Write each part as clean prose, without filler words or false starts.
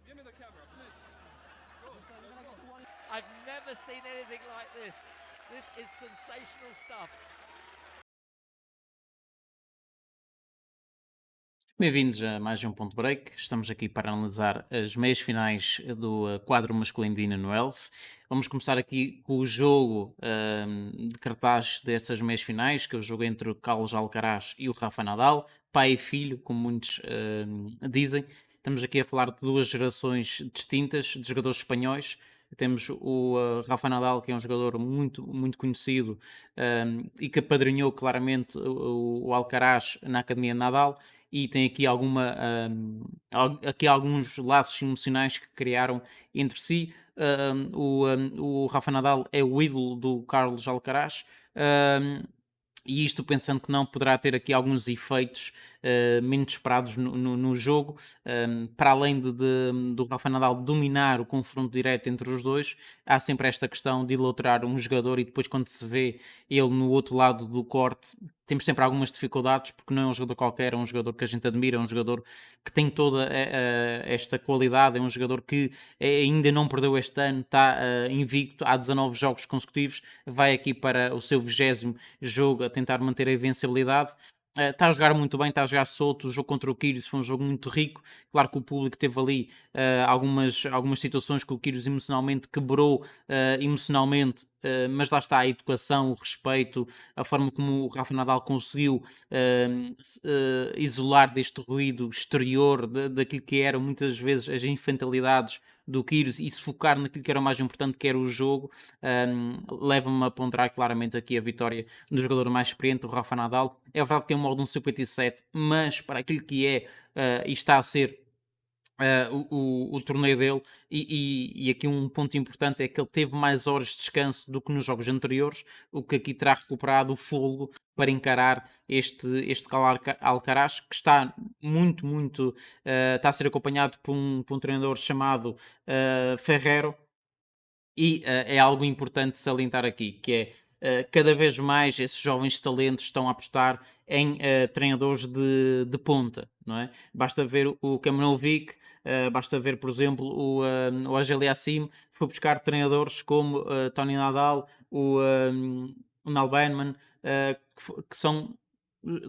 I've never seen anything like this. This is sensational stuff. Bem-vindos a mais um Ponto Break. Estamos aqui para analisar as meias finais do quadro masculino de Indian Wells. Vamos começar aqui com o jogo de cartaz dessas meias finais, que é o jogo entre o Carlos Alcaraz e o Rafa Nadal, pai e filho, como muitos dizem. Estamos aqui a falar de duas gerações distintas de jogadores espanhóis. Temos o Rafa Nadal, que é um jogador muito, muito conhecido e que apadrinhou claramente o Alcaraz na Academia Nadal, e tem aqui aqui alguns laços emocionais que criaram entre si. O Rafa Nadal é o ídolo do Carlos Alcaraz. E isto pensando que não poderá ter aqui alguns efeitos menos esperados no jogo, para além do Rafa Nadal dominar o confronto direto entre os dois, há sempre esta questão de ilustrar um jogador e depois quando se vê ele no outro lado do corte, temos sempre algumas dificuldades, porque não é um jogador qualquer, é um jogador que a gente admira, é um jogador que tem toda esta qualidade, é um jogador que ainda não perdeu este ano, está invicto, há 19 jogos consecutivos, vai aqui para o seu 20º jogo a tentar manter a invencibilidade. Está a jogar muito bem, está a jogar solto. O jogo contra o Kyrgios foi um jogo muito rico. Claro que o público teve ali algumas situações que o Kyrgios emocionalmente quebrou, emocionalmente, mas lá está a educação, o respeito, a forma como o Rafa Nadal conseguiu isolar deste ruído exterior, daquilo que eram muitas vezes as infantilidades do Kyrgios e se focar naquilo que era o mais importante, que era o jogo. Leva-me a ponderar claramente aqui a vitória do jogador mais experiente, o Rafa Nadal. É verdade que tem um modo 1,57, mas para aquilo que é e está a ser o torneio dele, e aqui um ponto importante é que ele teve mais horas de descanso do que nos jogos anteriores, o que aqui terá recuperado o fôlego para encarar este Alcaraz, que está muito, está a ser acompanhado por um treinador chamado Ferrero, e é algo importante salientar aqui, que é cada vez mais esses jovens talentos estão a apostar em treinadores de ponta, não é? Basta ver o Kamanovic, basta ver, por exemplo, o Angel Yassim, foi buscar treinadores como Tony Nadal, o Nal Benman, que são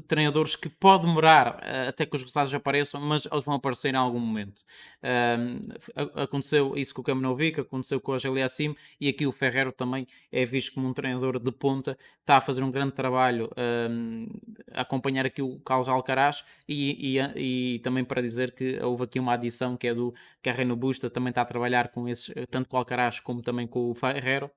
treinadores que pode demorar até que os resultados apareçam, mas eles vão aparecer em algum momento. Aconteceu isso com o Kamanovic, aconteceu com o Angel Yassim, e aqui o Ferrero também é visto como um treinador de ponta, está a fazer um grande trabalho a acompanhar aqui o Carlos Alcaraz, e também para dizer que houve aqui uma adição que é do Carreno Busta, também está a trabalhar com esses, tanto com o Alcaraz como também com o Ferrero,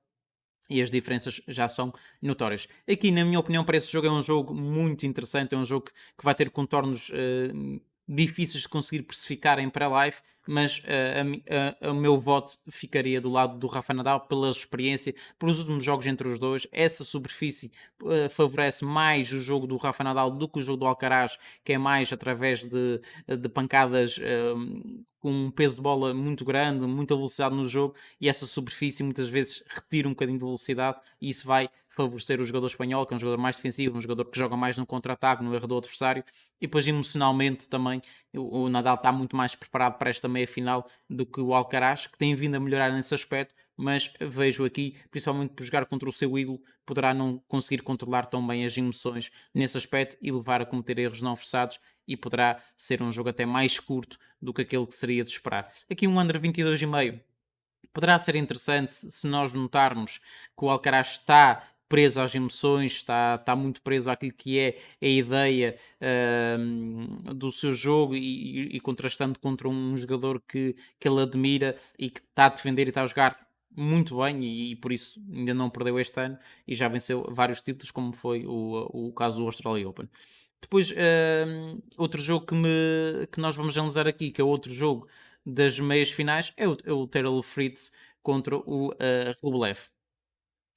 e as diferenças já são notórias. Aqui, na minha opinião, para esse jogo é um jogo muito interessante, é um jogo que vai ter contornos difíceis de conseguir precificar em pré-live, mas o meu voto ficaria do lado do Rafa Nadal pela experiência, pelos últimos jogos entre os dois. Essa superfície favorece mais o jogo do Rafa Nadal do que o jogo do Alcaraz, que é mais através de pancadas com um peso de bola muito grande, muita velocidade no jogo, e essa superfície muitas vezes retira um bocadinho de velocidade, e isso vai favorecer o jogador espanhol, que é um jogador mais defensivo, um jogador que joga mais no contra-ataque, no erro do adversário, e depois emocionalmente também o Nadal está muito mais preparado para esta meia-final do que o Alcaraz, que tem vindo a melhorar nesse aspecto, mas vejo aqui, principalmente por jogar contra o seu ídolo, poderá não conseguir controlar tão bem as emoções nesse aspecto e levar a cometer erros não forçados, e poderá ser um jogo até mais curto do que aquele que seria de esperar. Aqui um under 22,5 poderá ser interessante se nós notarmos que o Alcaraz está preso às emoções, está muito preso àquilo que é a ideia do seu jogo, e contrastando contra um jogador que ele admira e que está a defender e está a jogar muito bem, e por isso ainda não perdeu este ano e já venceu vários títulos, como foi o caso do Australia Open. Depois, outro jogo que nós vamos analisar aqui, que é outro jogo das meias finais, é o Taylor Fritz contra o Rublev.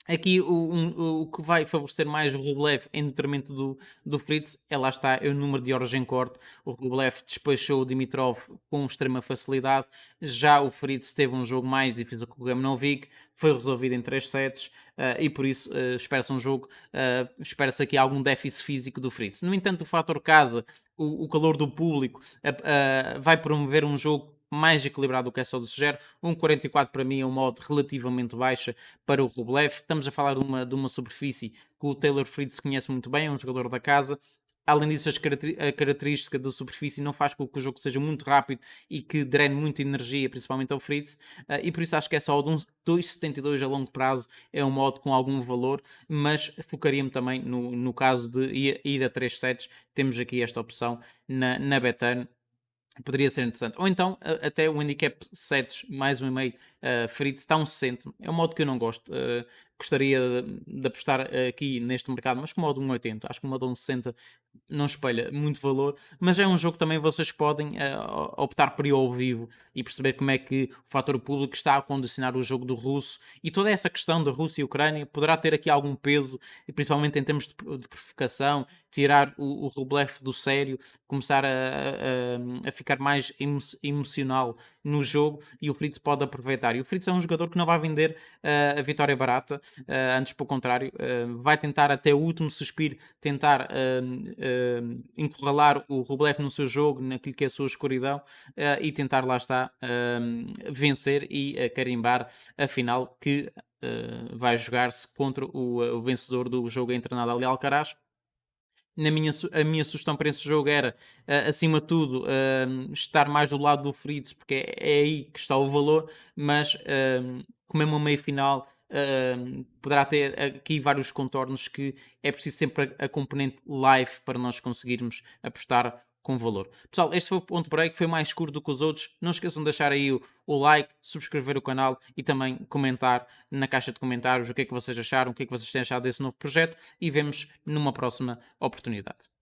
Aqui o que vai favorecer mais o Rublev em detrimento do Fritz é, lá está, é o número de horas em corte. O Rublev despachou o Dimitrov com extrema facilidade, já o Fritz teve um jogo mais difícil com o Gamnovic, foi resolvido em 3 sets, e por isso espera-se um jogo, espera-se aqui algum déficit físico do Fritz. No entanto, o fator casa, o calor do público, vai promover um jogo mais equilibrado do que é só de 0. 1.44 para mim é uma odd relativamente baixa para o Rublev. Estamos a falar de uma superfície que o Taylor Fritz conhece muito bem, é um jogador da casa. Além disso, a característica da superfície não faz com que o jogo seja muito rápido e que drene muita energia, principalmente ao Fritz, e por isso acho que essa odd 2.72 a longo prazo é uma odd com algum valor, mas focaria-me também no caso de ir a 3 sets. Temos aqui esta opção na Betano. Poderia ser interessante. Ou então, até o handicap sets mais 1,5 Fritz está 1,60. É um modo que eu não gosto. Gostaria de apostar aqui neste mercado, mas com o modo 1,80. Acho que o modo 1,60 não espelha muito valor, mas é um jogo que também vocês podem optar por ir ao vivo e perceber como é que o fator público está a condicionar o jogo do russo, e toda essa questão da Rússia e Ucrânia poderá ter aqui algum peso, principalmente em termos de provocação, tirar o Rublev do sério, começar a ficar mais emocional no jogo, e o Fritz pode aproveitar. E o Fritz é um jogador que não vai vender a vitória barata, antes pelo contrário, vai tentar até o último suspiro, tentar encurralar o Rublev no seu jogo, naquilo que é a sua escuridão, e tentar, lá está, vencer e carimbar a final que vai jogar-se contra o vencedor do jogo entre Nadal e Alcaraz. A minha sugestão para esse jogo era, acima de tudo, estar mais do lado do Fritz, porque é aí que está o valor, mas como é uma meia final, poderá ter aqui vários contornos que é preciso sempre a componente live para nós conseguirmos apostar com valor. Pessoal, este foi o ponto break, foi mais curto do que os outros. Não esqueçam de deixar aí o like, subscrever o canal e também comentar na caixa de comentários o que é que vocês acharam, o que é que vocês têm achado desse novo projeto, e vemos numa próxima oportunidade.